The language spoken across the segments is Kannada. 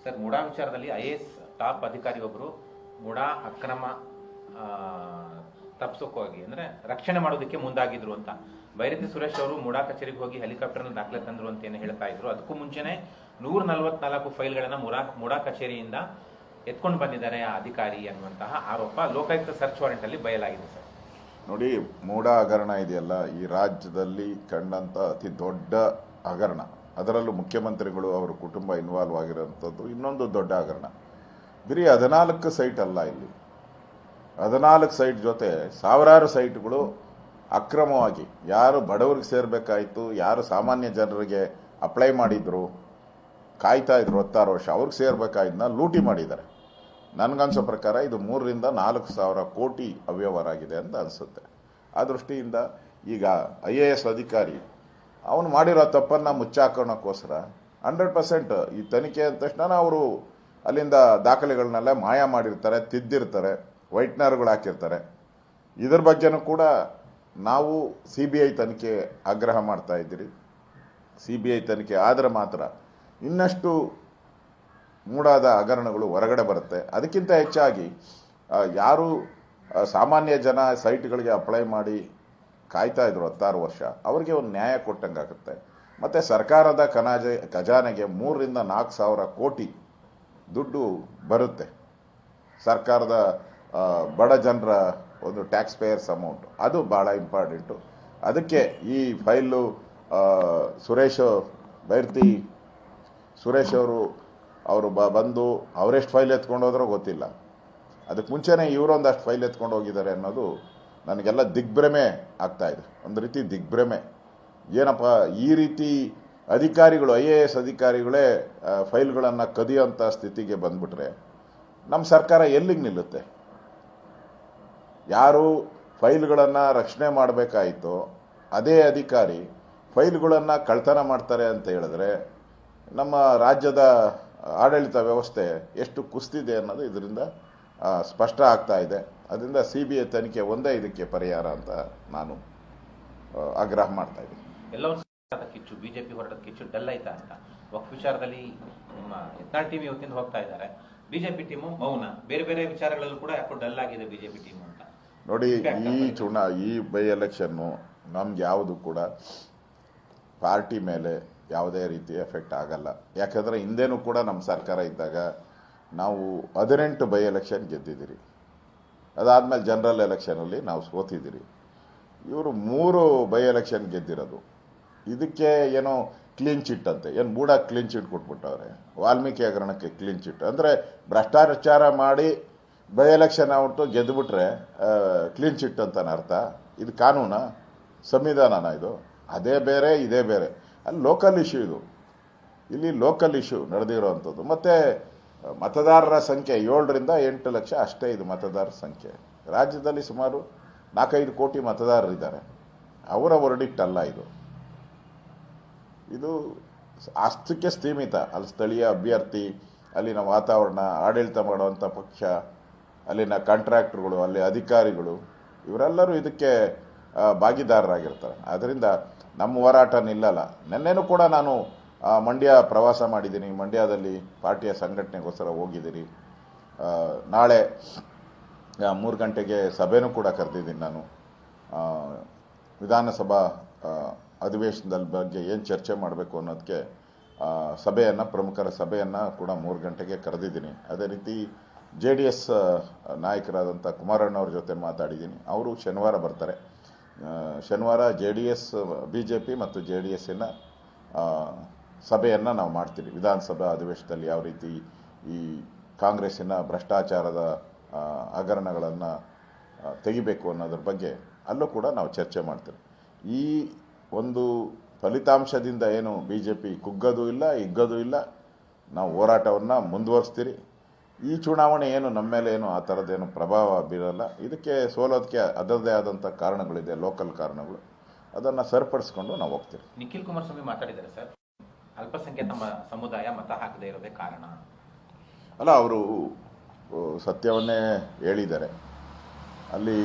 ಸರ್, ಮುಡಾ ವಿಚಾರದಲ್ಲಿ ಐಎಎಸ್ ಟಾಪ್ ಅಧಿಕಾರಿ ಒಬ್ಬರು ಮುಡಾ ಅಕ್ರಮ ತಪ್ಪಿಸೋಕ್ಕೋಗಿ ಅಂದ್ರೆ ರಕ್ಷಣೆ ಮಾಡೋದಕ್ಕೆ ಮುಂದಾಗಿದ್ರು ಅಂತ ಬೈರತಿ ಸುರೇಶ್ ಅವರು ಮುಡಾ ಕಚೇರಿಗೆ ಹೋಗಿ ಹೆಲಿಕಾಪ್ಟರ್ನಲ್ಲಿ ದಾಖಲೆ ತಂದ್ರು ಅಂತ ಏನು ಹೇಳ್ತಾ ಇದ್ರು. ಅದಕ್ಕೂ ಮುಂಚೆನೆ 144 ಫೈಲ್ಗಳನ್ನ ಮುಡಾ ಕಚೇರಿಯಿಂದ ಎತ್ಕೊಂಡು ಬಂದಿದ್ದಾರೆ ಆ ಅಧಿಕಾರಿ ಅನ್ನುವಂತಹ ಆರೋಪ ಲೋಕಾಯುಕ್ತ ಸರ್ಚ್ ವಾರೆಂಟ್ ಅಲ್ಲಿ ಬಯಲಾಗಿದೆ ಸರ್. ನೋಡಿ, ಮೂಡಾ ಹಗರಣ ಇದೆಯಲ್ಲ, ಈ ರಾಜ್ಯದಲ್ಲಿ ಕಂಡಂತ ಅತಿ ದೊಡ್ಡ ಹಗರಣ. ಅದರಲ್ಲೂ ಮುಖ್ಯಮಂತ್ರಿಗಳು ಅವರ ಕುಟುಂಬ ಇನ್ವಾಲ್ವ್ ಆಗಿರೋಂಥದ್ದು ಇನ್ನೊಂದು ದೊಡ್ಡ ಹಗರಣ. ಬರೀ 14 ಸೈಟ್ ಅಲ್ಲ, ಇಲ್ಲಿ 14 ಸೈಟ್ ಜೊತೆ ಸಾವಿರಾರು ಸೈಟ್ಗಳು ಅಕ್ರಮವಾಗಿ ಯಾರು ಬಡವರಿಗೆ ಸೇರ್ಬೇಕಾಯ್ತು, ಯಾರು ಸಾಮಾನ್ಯ ಜನರಿಗೆ ಅಪ್ಲೈ ಮಾಡಿದ್ರು, ಕಾಯ್ತಾ ಇದ್ರು 16 ವರ್ಷ, ಅವ್ರಿಗೆ ಸೇರ್ಬೇಕಾಯ್ದನ್ನ ಲೂಟಿ ಮಾಡಿದ್ದಾರೆ. ನನಗನ್ಸೋ ಪ್ರಕಾರ ಇದು 3 ರಿಂದ 4 ಸಾವಿರ ಕೋಟಿ ಅವ್ಯವಹಾರ ಆಗಿದೆ ಅಂತ ಅನಿಸುತ್ತೆ. ಆ ದೃಷ್ಟಿಯಿಂದ ಈಗ IAS ಅಧಿಕಾರಿ ಅವನು ಮಾಡಿರೋ ತಪ್ಪನ್ನು ಮುಚ್ಚಾಕೋಣಕ್ಕೋಸ್ಕರ 100% ಈ ತನಿಖೆ ಅಂದ ತಕ್ಷಣ ಅವರು ಅಲ್ಲಿಂದ ದಾಖಲೆಗಳನ್ನೆಲ್ಲ ಮಾಯ ಮಾಡಿರ್ತಾರೆ, ತಿದ್ದಿರ್ತಾರೆ, ವೈಟ್ನರ್ಗಳು ಹಾಕಿರ್ತಾರೆ. ಇದರ ಬಗ್ಗೆನೂ ಕೂಡ ನಾವು CBI ತನಿಖೆ ಆಗ್ರಹ ಮಾಡ್ತಾ ಇದ್ದೀರಿ. CBI ತನಿಖೆ ಆದರೆ ಮಾತ್ರ ಇನ್ನಷ್ಟು ಮೂಡಾದ ಹಗರಣಗಳು ಹೊರಗಡೆ ಬರುತ್ತೆ. ಅದಕ್ಕಿಂತ ಹೆಚ್ಚಾಗಿ ಯಾರು ಸಾಮಾನ್ಯ ಜನ ಸೈಟ್ಗಳಿಗೆ ಅಪ್ಲೈ ಮಾಡಿ ಕಾಯ್ತಾ ಇದ್ರು 16 ವರ್ಷ, ಅವರಿಗೆ ಒಂದು ನ್ಯಾಯ ಕೊಟ್ಟಂಗಾಗುತ್ತೆ. ಮತ್ತು ಸರ್ಕಾರದ ಖಜಾನೆಗೆ 3 ರಿಂದ 4 ಸಾವಿರ ಕೋಟಿ ದುಡ್ಡು ಬರುತ್ತೆ. ಸರ್ಕಾರದ ಬಡ ಜನರ ಒಂದು ಟ್ಯಾಕ್ಸ್ ಪೇಯರ್ಸ್ ಅಮೌಂಟ್, ಅದು ಭಾಳ ಇಂಪಾರ್ಟೆಂಟು. ಅದಕ್ಕೆ ಈ ಫೈಲು ಬೈರತಿ ಸುರೇಶ್ ಅವರು ಬಂದು ಅವರೆಷ್ಟು ಫೈಲ್ ಎತ್ಕೊಂಡು ಹೋದ್ರೋ ಗೊತ್ತಿಲ್ಲ. ಅದಕ್ಕೆ ಮುಂಚೆನೇ ಇವರೊಂದಷ್ಟು ಫೈಲ್ ಎತ್ಕೊಂಡು ಹೋಗಿದ್ದಾರೆ ಅನ್ನೋದು ನನಗೆಲ್ಲ ದಿಗ್ಭ್ರಮೆ ಆಗ್ತಾ ಇದೆ. ಒಂದು ರೀತಿ ದಿಗ್ಭ್ರಮೆ. ಏನಪ್ಪ, ಈ ರೀತಿ ಅಧಿಕಾರಿಗಳು IAS ಅಧಿಕಾರಿಗಳೇ ಫೈಲ್ಗಳನ್ನು ಕದಿಯೋಂಥ ಸ್ಥಿತಿಗೆ ಬಂದ್ಬಿಟ್ರೆ ನಮ್ಮ ಸರ್ಕಾರ ಎಲ್ಲಿಗೆ ನಿಲ್ಲುತ್ತೆ? ಯಾರು ಫೈಲ್ಗಳನ್ನು ರಕ್ಷಣೆ ಮಾಡಬೇಕಾಯಿತು ಅದೇ ಅಧಿಕಾರಿ ಫೈಲ್ಗಳನ್ನು ಕಳ್ತನ ಮಾಡ್ತಾರೆ ಅಂತ ಹೇಳಿದ್ರೆ ನಮ್ಮ ರಾಜ್ಯದ ಆಡಳಿತ ವ್ಯವಸ್ಥೆ ಎಷ್ಟು ಕುಸಿದಿದೆ ಅನ್ನೋದು ಇದರಿಂದ ಸ್ಪಷ್ಟ ಆಗ್ತಾ ಇದೆ. ಅದರಿಂದ CBI ತನಿಖೆ ಒಂದೇ ಇದಕ್ಕೆ ಪರಿಹಾರ ಅಂತ ನಾನು ಆಗ್ರಹ ಮಾಡ್ತಾ ಇದ್ದೀನಿ. ಕಿಚ್ಚು ಬಿಜೆಪಿ ಹೊರಟದ ಕಿಚ್ಚು ಡಲ್ ಆಯ್ತಾ ಅಂತ ವಕ್ಫ್ ವಿಚಾರದಲ್ಲಿ ನಿಮ್ಮ ಯತ್ನಾಳ್ ಟೀಮ್ ಇವತ್ತಿಂದ ಹೋಗ್ತಾ ಇದ್ದಾರೆ, ಬಿಜೆಪಿ ಟೀಮು ಮೌನ. ಬೇರೆ ಬೇರೆ ವಿಚಾರಗಳಲ್ಲೂ ಕೂಡ ಯಾಕೋ ಡಲ್ ಆಗಿದೆ ಬಿಜೆಪಿ ಟೀಮ್ ಅಂತ. ನೋಡಿ, ಈ ಬೈ ಎಲೆಕ್ಷನ್ನು ನಮ್ಗೆ ಯಾವುದು ಕೂಡ ಪಾರ್ಟಿ ಮೇಲೆ ಯಾವುದೇ ರೀತಿ ಎಫೆಕ್ಟ್ ಆಗಲ್ಲ. ಯಾಕಂದರೆ ಹಿಂದೇನೂ ಕೂಡ ನಮ್ಮ ಸರ್ಕಾರ ಇದ್ದಾಗ ನಾವು 18 ಬೈ ಎಲೆಕ್ಷನ್ ಗೆದ್ದಿದ್ದೀರಿ. ಅದಾದಮೇಲೆ ಜನರಲ್ ಎಲೆಕ್ಷನಲ್ಲಿ ನಾವು ಸೋತಿದ್ದೀರಿ. ಇವರು 3 ಬೈ ಎಲೆಕ್ಷನ್ ಗೆದ್ದಿರೋದು. ಇದಕ್ಕೆ ಏನೋ ಕ್ಲೀನ್ ಚಿಟ್ ಅಂತೆ, ಏನು ಮೂಡ ಕ್ಲೀನ್ ಚಿಟ್ ಕೊಟ್ಬಿಟ್ಟವ್ರೆ. ವಾಲ್ಮೀಕಿ ಹಗರಣಕ್ಕೆ ಕ್ಲೀನ್ ಚಿಟ್ ಅಂದರೆ ಭ್ರಷ್ಟಾಚಾರ ಮಾಡಿ ಬೈ ಎಲೆಕ್ಷನ್ ಆಗ್ಬಿಟ್ಟು ಗೆದ್ದುಬಿಟ್ರೆ ಕ್ಲೀನ್ ಚಿಟ್ ಅಂತಾನೆ ಅರ್ಥ. ಇದು ಕಾನೂನಾ, ಸಂವಿಧಾನನ ಇದು? ಅದೇ ಬೇರೆ ಇದೇ ಬೇರೆ. ಅಲ್ಲಿ ಲೋಕಲ್ ಇಶ್ಯೂ ಇದು. ಇಲ್ಲಿ ಲೋಕಲ್ ಇಶ್ಯೂ ನಡೆದಿರೋವಂಥದ್ದು. ಮತ್ತು ಮತದಾರರ ಸಂಖ್ಯೆ 7 ರಿಂದ 8 ಲಕ್ಷ ಅಷ್ಟೇ ಇದು ಮತದಾರರ ಸಂಖ್ಯೆ. ರಾಜ್ಯದಲ್ಲಿ ಸುಮಾರು 4-5 ಕೋಟಿ ಮತದಾರರಿದ್ದಾರೆ. ಅವರ ವರ್ಡಿಕ್ಟ್ ಅಲ್ಲ ಇದು. ಇದು ಅಷ್ಟಕ್ಕೆ ಸೀಮಿತ. ಅಲ್ಲಿ ಸ್ಥಳೀಯ ಅಭ್ಯರ್ಥಿ, ಅಲ್ಲಿನ ವಾತಾವರಣ, ಆಡಳಿತ ಮಾಡುವಂಥ ಪಕ್ಷ, ಅಲ್ಲಿನ ಕಾಂಟ್ರಾಕ್ಟರ್ಗಳು, ಅಲ್ಲಿ ಅಧಿಕಾರಿಗಳು, ಇವರೆಲ್ಲರೂ ಇದಕ್ಕೆ ಭಾಗಿದಾರರಾಗಿರ್ತಾರೆ. ಆದ್ದರಿಂದ ನಮ್ಮ ಹೋರಾಟ ನಿಲ್ಲಲ್ಲ. ನಿನ್ನೆನೂ ಕೂಡ ನಾನು ಮಂಡ್ಯ ಪ್ರವಾಸ ಮಾಡಿದ್ದೀನಿ. ಮಂಡ್ಯದಲ್ಲಿ ಪಾರ್ಟಿಯ ಸಂಘಟನೆಗೋಸ್ಕರ ಹೋಗಿದ್ದೀನಿ. ನಾಳೆ 3 ಗಂಟೆಗೆ ಸಭೆನೂ ಕೂಡ ಕರೆದಿದ್ದೀನಿ ನಾನು. ವಿಧಾನಸಭಾ ಅಧಿವೇಶನದ ಬಗ್ಗೆ ಏನು ಚರ್ಚೆ ಮಾಡಬೇಕು ಅನ್ನೋದಕ್ಕೆ ಪ್ರಮುಖರ ಸಭೆಯನ್ನು ಕೂಡ 3 ಗಂಟೆಗೆ ಕರೆದಿದ್ದೀನಿ. ಅದೇ ರೀತಿ JDS ನಾಯಕರಾದಂಥ ಕುಮಾರಣ್ಣವ್ರ ಜೊತೆ ಮಾತಾಡಿದ್ದೀನಿ. ಅವರು ಶನಿವಾರ ಬರ್ತಾರೆ. ಶನಿವಾರ JDS BJP ಮತ್ತು JDSನ ಸಭೆಯನ್ನು ನಾವು ಮಾಡ್ತೀವಿ. ವಿಧಾನಸಭಾ ಅಧಿವೇಶನದಲ್ಲಿ ಯಾವ ರೀತಿ ಈ ಕಾಂಗ್ರೆಸ್ಸಿನ ಭ್ರಷ್ಟಾಚಾರದ ಹಗರಣಗಳನ್ನು ತೆಗಿಬೇಕು ಅನ್ನೋದ್ರ ಬಗ್ಗೆ ಅಲ್ಲೂ ಕೂಡ ನಾವು ಚರ್ಚೆ ಮಾಡ್ತೀವಿ. ಈ ಒಂದು ಫಲಿತಾಂಶದಿಂದ ಏನು BJP ಕುಗ್ಗೋದು ಇಲ್ಲ, ಹಿಗ್ಗೋದು ಇಲ್ಲ. ನಾವು ಹೋರಾಟವನ್ನು ಮುಂದುವರಿಸ್ತೀರಿ. ಈ ಚುನಾವಣೆ ಏನು ನಮ್ಮ ಮೇಲೆ ಏನು ಆ ಥರದ್ದೇನು ಪ್ರಭಾವ ಬೀರಲ್ಲ. ಇದಕ್ಕೆ ಸೋಲೋದಕ್ಕೆ ಅದರದ್ದೇ ಆದಂಥ ಕಾರಣಗಳಿದೆ, ಲೋಕಲ್ ಕಾರಣಗಳು. ಅದನ್ನು ಸರಿಪಡಿಸ್ಕೊಂಡು ನಾವು ಹೋಗ್ತೀವಿ. ನಿಖಿಲ್ ಕುಮಾರಸ್ವಾಮಿ ಮಾತಾಡಿದ್ದಾರೆ ಸರ್, ಅಲ್ಪಸಂಖ್ಯಾತ ಸಮುದಾಯ ಮತ ಹಾಕದೇ ಇರೋದೇ ಕಾರಣ ಅಲ್ಲ. ಅವರು ಸತ್ಯವನ್ನೇ ಹೇಳಿದ್ದಾರೆ. ಅಲ್ಲಿ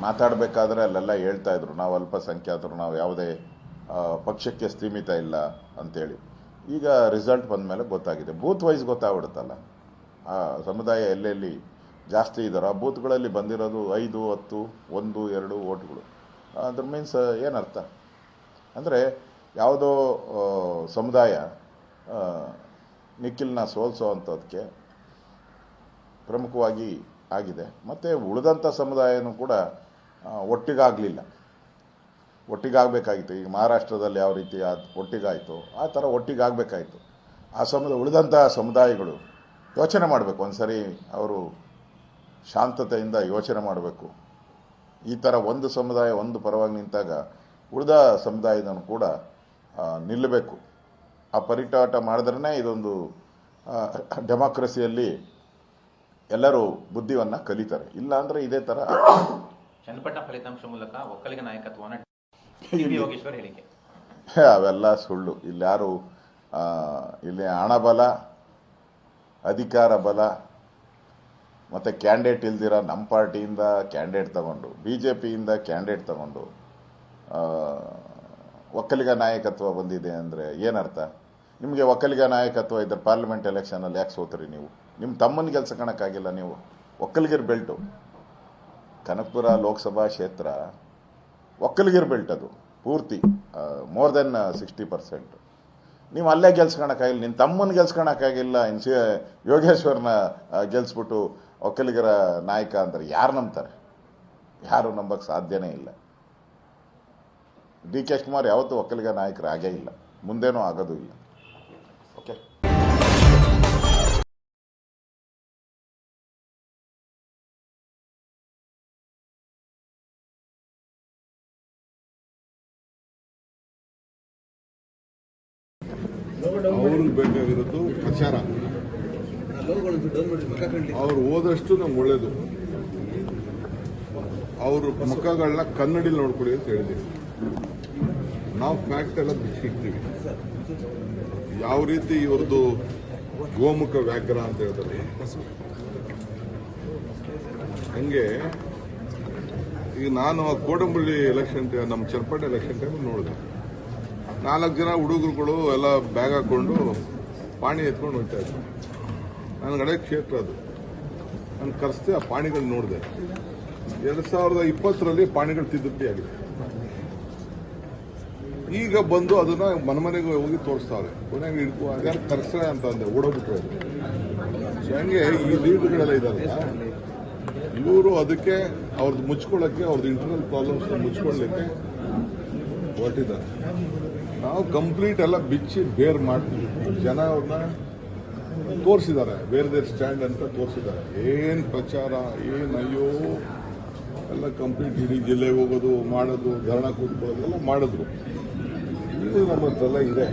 ಮಾತಾಡಬೇಕಾದ್ರೆ ಅಲ್ಲೆಲ್ಲ ಹೇಳ್ತಾ ಇದ್ರು, ನಾವು ಅಲ್ಪಸಂಖ್ಯಾತರು, ನಾವು ಯಾವುದೇ ಪಕ್ಷಕ್ಕೆ ಸೀಮಿತ ಇಲ್ಲ ಅಂತೇಳಿ. ಈಗ ರಿಸಲ್ಟ್ ಬಂದ ಮೇಲೆ ಗೊತ್ತಾಗಿದೆ. ಬೂತ್ ವೈಸ್ ಗೊತ್ತಾಗ್ಬಿಡುತ್ತಲ್ಲ, ಆ ಸಮುದಾಯ ಎಲ್ಲೆಲ್ಲಿ ಜಾಸ್ತಿ ಇದ್ದಾರೋ ಆ ಬೂತ್ಗಳಲ್ಲಿ ಬಂದಿರೋದು 5, 10, 1, 2 ಓಟ್ಗಳು. ಅದ್ರ ಮೀನ್ಸ್ ಏನರ್ಥ ಅಂದರೆ ಯಾವುದೋ ಸಮುದಾಯ ನಿಖಿಲ್ನ ಸೋಲಿಸೋ ಅಂಥದ್ದಕ್ಕೆ ಪ್ರಮುಖವಾಗಿ ಆಗಿದೆ. ಮತ್ತು ಉಳಿದಂಥ ಸಮುದಾಯನೂ ಕೂಡ ಒಟ್ಟಿಗಾಗಬೇಕಾಗಿತ್ತು. ಈಗ ಮಹಾರಾಷ್ಟ್ರದಲ್ಲಿ ಯಾವ ರೀತಿ ಒಟ್ಟಿಗಾಯಿತು ಆ ಥರ ಒಟ್ಟಿಗಾಗಬೇಕಾಯಿತು. ಉಳಿದಂಥ ಸಮುದಾಯಗಳು ಯೋಚನೆ ಮಾಡಬೇಕು, ಒಂದ್ಸರಿ ಅವರು ಶಾಂತತೆಯಿಂದ ಯೋಚನೆ ಮಾಡಬೇಕು. ಈ ಥರ ಒಂದು ಸಮುದಾಯ ಒಂದು ಪರವಾಗಿ ನಿಂತಾಗ ಉಳಿದ ಸಮುದಾಯದನ್ನು ಕೂಡ ನಿಲ್ಲಬೇಕು. ಆ ಪರಿಟಾಟ ಮಾಡಿದ್ರೇ ಇದೊಂದು ಡೆಮಾಕ್ರಸಿಯಲ್ಲಿ ಎಲ್ಲರೂ ಬುದ್ಧಿಯನ್ನು ಕಲಿತಾರೆ. ಇಲ್ಲ ಅಂದರೆ ಇದೇ ಥರ ಚನ್ನಪಟ್ಟಣ ಫಲಿತಾಂಶ ಮೂಲಕ ಒಕ್ಕಲಿಗ ನಾಯಕತ್ವವನ್ನು ಯೋಗೇಶ್ವರ್ ಹೇಳಿಕೆ ಅವೆಲ್ಲ ಸುಳ್ಳು. ಇಲ್ಲಿ ಹಣಬಲ, ಅಧಿಕಾರ ಬಲ ಮತ್ತು ಕ್ಯಾಂಡಿಡೇಟ್ ಇಲ್ದಿರ ನಮ್ಮ ಪಾರ್ಟಿಯಿಂದ ಕ್ಯಾಂಡಿಡೇಟ್ ತಗೊಂಡು BJPಯಿಂದ ಕ್ಯಾಂಡಿಡೇಟ್ ತಗೊಂಡು ಒಕ್ಕಲಿಗ ನಾಯಕತ್ವ ಬಂದಿದೆ ಅಂದರೆ ಏನರ್ಥ? ನಿಮಗೆ ಒಕ್ಕಲಿಗ ನಾಯಕತ್ವ ಇದ್ದರೆ ಪಾರ್ಲಿಮೆಂಟ್ ಎಲೆಕ್ಷನಲ್ಲಿ ಯಾಕೆ ಸೋತ್ರಿ ನೀವು? ನಿಮ್ಮ ತಮ್ಮನ ಕೆಲಸ ಕಾಣಕ್ಕಾಗಿಲ್ಲ ನೀವು. ಒಕ್ಕಲಿಗರ ಬೆಲ್ಟು ಕನಕಪುರ ಲೋಕಸಭಾ ಕ್ಷೇತ್ರ ಒಕ್ಕಲಿಗರ ಬೆಲ್ಟ್, ಅದು ಪೂರ್ತಿ ಮೋರ್ ದೆನ್ 60%. ನೀವು ಅಲ್ಲೇ ಗೆಲ್ಸ್ಕೊಳಕ್ಕಾಗಿಲ್ಲ, ನಿನ್ನ ತಮ್ಮನ ಗೆಲ್ಸ್ಕೊಳಕ್ಕಾಗಿಲ್ಲ. ಯೋಗೇಶ್ವರ್ನ ಗೆಲ್ಸ್ಬಿಟ್ಟು ಒಕ್ಕಲಿಗರ ನಾಯಕ ಅಂತಾರೆ. ಯಾರು ನಂಬ್ತಾರೆ? ಯಾರು ನಂಬಕ್ಕೆ ಸಾಧ್ಯನೇ ಇಲ್ಲ. DK ಶಿವಕುಮಾರ್ ಯಾವತ್ತೂ ಒಕ್ಕಲಿಗ ನಾಯಕರು ಆಗೇ ಇಲ್ಲ, ಮುಂದೇನೂ ಆಗೋದು ಇಲ್ಲ. ಓಕೆ. ಅವ್ರಿಗೆ ಬೇಕಾಗಿರೋದು ಪ್ರಚಾರ. ಅವ್ರು ಹೋದಷ್ಟು ನಮ್ಗೆ ಒಳ್ಳೇದು. ಅವ್ರ ಮುಖಗಳನ್ನ ಕನ್ನಡಿಲಿ ನೋಡ್ಕೊಳ್ಳಿ ಅಂತ ಹೇಳಿದ್ದೀವಿ. ನಾವು ಫ್ಯಾಕ್ಟ್ ಎಲ್ಲ ಬಿಚ್ಚಿಡ್ತೀವಿ. ಯಾವ ರೀತಿ ಇವ್ರದ್ದು ಗೋಮುಖ ವ್ಯಾಘ್ರ ಅಂತ ಹೇಳ್ತಾರೆ, ಹಂಗೆ ಈಗ ನಾನು ಕೋಡಂಬಳ್ಳಿ ಎಲೆಕ್ಷನ್ ನಮ್ಮ ಚನ್ನಪಟ್ಟಣ ಎಲೆಕ್ಷನ್ ಟೈಮ್ ನೋಡಿದೆ. 4 ಜನ ಹುಡುಗರುಗಳು ಎಲ್ಲ ಬ್ಯಾಗ್ ಹಾಕೊಂಡು ಪಾಣಿ ಎತ್ಕೊಂಡು ಹೋಗ್ತಾ ಇದ್ರು. ನನ್ನ ಹಳೆ ಕ್ಷೇತ್ರ ಅದು. ನಾನು ಕರೆಸ್ದೆ, ಆ ಪಾಣಿಗಳು ನೋಡಿದೆ. 2020ರಲ್ಲಿ ಪಾಣಿಗಳು ತಿದ್ದುಪಡಿ ಆಗಿದೆ. ಈಗ ಬಂದು ಅದನ್ನ ಮನೆಗೆ ಹೋಗಿ ತೋರಿಸ್ತಾರೆ. ಕೊನೆಗೆ ಹಿಡ್ಕೊ ಕರೆಸ್ರೆ ಅಂತ ಅಂದೆ, ಓಡೋಗ್ಬಿಟ್ರೆ. ಸೊ ಹಂಗೆ ಈ ಲೀಡ್ಗಳೆಲ್ಲ ಇದಾರಲ್ಲ, ಇವರು ಅದಕ್ಕೆ ಅವ್ರದ್ದು ಮುಚ್ಕೊಳ್ಳೋಕ್ಕೆ, ಅವ್ರದ್ದು ಇಂಟರ್ನಲ್ ಪ್ರಾಬ್ಲಮ್ಸ್ ಮುಚ್ಕೊಳ್ಳಿಕ್ಕೆ ಹೊರಟಿದ್ದಾರೆ. ನಾವು ಕಂಪ್ಲೀಟ್ ಎಲ್ಲ ಬಿಚ್ಚಿ ಬೇರ್ ಮಾಡ್ತೀವಿ. ಜನ ಅವ್ರನ್ನ ತೋರಿಸಿದ್ದಾರೆ, ಬೇರೆ ಸ್ಟ್ಯಾಂಡ್ ಅಂತ ತೋರಿಸಿದ್ದಾರೆ. ಏನು ಪ್ರಚಾರ, ಏನು ಅಯ್ಯೋ ಎಲ್ಲ ಕಂಪ್ಲೀಟ್ ಇಡೀ ಜಿಲ್ಲೆಗೆ ಹೋಗೋದು, ಮಾಡೋದು, ಧರಣ ಕೂತ್ಕೊಳ್ಳೋದು ಎಲ್ಲ ಮಾಡಿದ್ರು. ಇದು ನಮ್ಮ ಹತ್ರ ಇದೆ.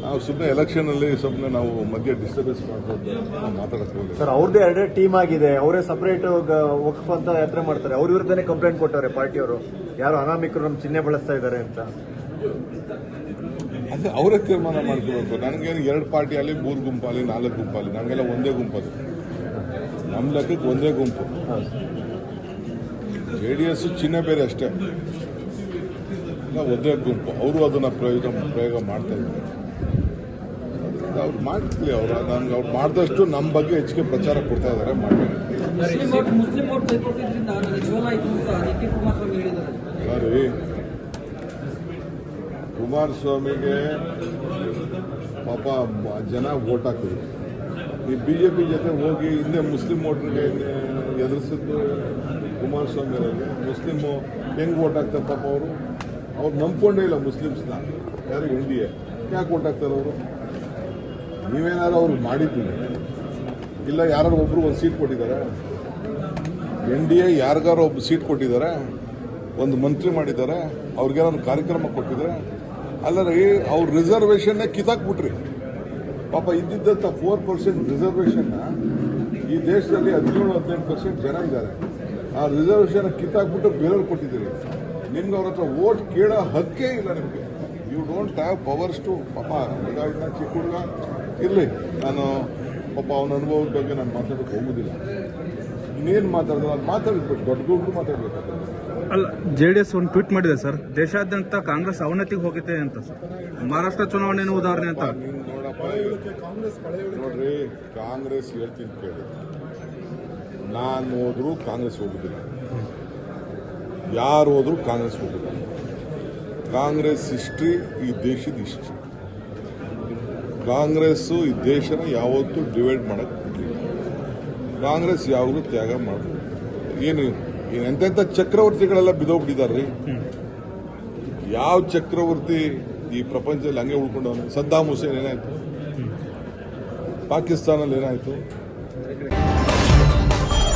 ನಾವು ಸುಮ್ಮನೆ ಎಲೆಕ್ಷನಲ್ಲಿ ಸುಮ್ಮನೆ ನಾವು ಮಧ್ಯೆ ಡಿಸ್ಟರ್ಬೆನ್ಸ್ ಮಾಡ್ಬೋದು, ನಾವು ಮಾತಾಡಕ್ಕೆ ಹೋಗಿ. ಸರ್, ಅವ್ರದ್ದೇ ಎರಡೇ ಟೀಮ್ ಆಗಿದೆ. ಅವರೇ ಸಪರೇಟ್ ವಕ್ಫ್ ಅಂತ ಯಾತ್ರೆ ಮಾಡ್ತಾರೆ. ಅವ್ರ ವಿರುದ್ಧನೇ ಕಂಪ್ಲೇಂಟ್ ಕೊಟ್ಟವ್ರೆ ಪಾರ್ಟಿಯವರು. ಯಾರು ಅನಾಮಿಕರು ನಮ್ಮ ಚಿಹ್ನೆ ಬಳಸ್ತಾ ಇದ್ದಾರೆ ಅಂತ. ಅದೇ ಅವರೇ ತೀರ್ಮಾನ ಮಾಡ್ಕೋಬೇಕು. ನನಗೇನು 2 ಪಾರ್ಟಿಯಲ್ಲಿ 3 ಗುಂಪಾಲಿ 4 ಗುಂಪಾಲಿ, ನಮಗೆಲ್ಲ ಒಂದೇ ಗುಂಪದು. ನಮ್ಮ ಲೆಕ್ಕಕ್ಕೆ ಒಂದೇ ಗುಂಪು. JDS ಚಿಹ್ನೆ ಬೇರೆ ಅಷ್ಟೇ, ಒಂದೇ ಗುಂಪು. ಅವರು ಅದನ್ನ ಪ್ರಯೋಗ ಮಾಡ್ತಾ ಇದ್ದಾರೆ. ಅವ್ರು ಮಾಡ್ತೀವಿ. ನನ್ಗೆ ಅವ್ರು ಮಾಡಿದಷ್ಟು ನಮ್ಮ ಬಗ್ಗೆ ಹೆಚ್ಚಿಗೆ ಪ್ರಚಾರ ಕೊಡ್ತಾ ಇದ್ದಾರೆ. ಸರಿ, ಕುಮಾರಸ್ವಾಮಿಗೆ ಪಾಪ ಜನ ವೋಟ್ ಹಾಕಿದ್ರು. ಈ BJP ಜೊತೆ ಹೋಗಿ ಹಿಂದೆ ಮುಸ್ಲಿಂ ವೋಟ್ರಿಗೆ ಎದುರಿಸಿದ್ದು ಕುಮಾರಸ್ವಾಮಿ ಅವರಿಗೆ. ಮುಸ್ಲಿಮ್ ಹೆಂಗ್ ವೋಟ್ ಹಾಕ್ತಾರೆ ಪಾಪ ಅವ್ರು ನಂಬ್ಕೊಂಡೇ ಇಲ್ಲ ಮುಸ್ಲಿಮ್ಸ್ನ. ಯಾರು NDA ಯಾಕೆ ವೋಟ್ ಹಾಕ್ತಾರೆ ಅವರು? ನೀವೇನಾದ್ರು ಅವ್ರು ಮಾಡಿದ್ದೀವಿ ಇಲ್ಲ? ಯಾರು ಒಬ್ರು ಒಂದು ಸೀಟ್ ಕೊಟ್ಟಿದ್ದಾರೆ? NDA ಯಾರಿಗಾರು ಒಬ್ಬ ಸೀಟ್ ಕೊಟ್ಟಿದ್ದಾರೆ, ಒಂದು ಮಂತ್ರಿ ಮಾಡಿದ್ದಾರೆ, ಅವ್ರಿಗೇನಾದ್ರು ಕಾರ್ಯಕ್ರಮ ಕೊಟ್ಟಿದ್ದಾರೆ? ಅಲ್ಲರಿ, ಅವ್ರ ರಿಸರ್ವೇಷನ್ನೇ ಕಿತ್ತಾಕ್ಬಿಟ್ರಿ. ಪಾಪ ಇದ್ದಿದ್ದಂಥ 4% ರಿಸರ್ವೇಷನ್ನ ಈ ದೇಶದಲ್ಲಿ 17-18% ಜನ ಇದ್ದಾರೆ. ಆ ರಿಸರ್ವೇಷನ್ ಕಿತ್ತಾಕ್ಬಿಟ್ಟು ಬೇರೆಯವ್ರು ಕೊಟ್ಟಿದ್ದೀರಿ. ನಿಮ್ಗೆ ಅವ್ರ ಹತ್ರ ವೋಟ್ ಕೇಳೋ ಹಕ್ಕೇ ಇಲ್ಲ ನಿಮಗೆ. You don't have powers to. ಪಾಪ ಹುಡುಗ ಚಿಕ್ಕ ಹುಡುಗ ಇರಲಿ, ನಾನು ಪಾಪ ಅವನ ಅನುಭವದ ಬಗ್ಗೆ ನಾನು ಮಾತಾಡೋಕೆ ಹೋಗುದಿಲ್ಲ. ಇನ್ನೇನು ಮಾತಾಡಿದ್ರು ಅದು ಮಾತಾಡ್ಬೇಕು, ದೊಡ್ಡಗಳು ಮಾತಾಡ್ಬೇಕಾದ್ರೆ. ಅಲ್ಲ, ಜೆಡಿಎಸ್ ಒಂದು ಟ್ವೀಟ್ ಮಾಡಿದೆ ಸರ್, ದೇಶಾದ್ಯಂತ ಕಾಂಗ್ರೆಸ್ ಅವನತಿಗೆ ಹೋಗಿದೆ ಅಂತ ಸರ್. ಮಹಾರಾಷ್ಟ್ರ ಚುನಾವಣೆಯನ್ನು ಉದಾಹರಣೆ ಅಂತ. ನೋಡ್ರಿ, ಕಾಂಗ್ರೆಸ್ ಹೇಳ್ತೀನಿ ಕೇಳಿ, ನಾನು ಹೋದ್ರು ಕಾಂಗ್ರೆಸ್ ಹೋಗುದಿಲ್ಲ, ಯಾರು ಹೋದ್ರು ಕಾಂಗ್ರೆಸ್ ಹೋಗುದಿಲ್ಲ. ಕಾಂಗ್ರೆಸ್ ಹಿಸ್ಟ್ರಿ ಈ ದೇಶದ ಹಿಸ್ಟ್ರಿ. ಕಾಂಗ್ರೆಸ್ಸು ಈ ದೇಶನ ಯಾವತ್ತೂ ಡಿವೈಡ್ ಮಾಡಕ್ ಬಿಟ್ಟಿಲ್ಲ. ಕಾಂಗ್ರೆಸ್ ಯಾವಾಗಲೂ ತ್ಯಾಗ ಮಾಡಬೇಕು. ಏನು ಎಂತೆಂಥ ಚಕ್ರವರ್ತಿಗಳೆಲ್ಲ ಬಿದ್ದೋಗ್ಬಿಟ್ಟಿದಾರ್ರಿ. ಯಾವ ಚಕ್ರವರ್ತಿ ಈ ಪ್ರಪಂಚದಲ್ಲಿ ಹಂಗೆ ಉಳ್ಕೊಂಡವನು? ಸದ್ದಾಮ್ ಹುಸೇನ್ ಏನಾಯ್ತು? ಪಾಕಿಸ್ತಾನಲ್ಲಿ ಏನಾಯ್ತು?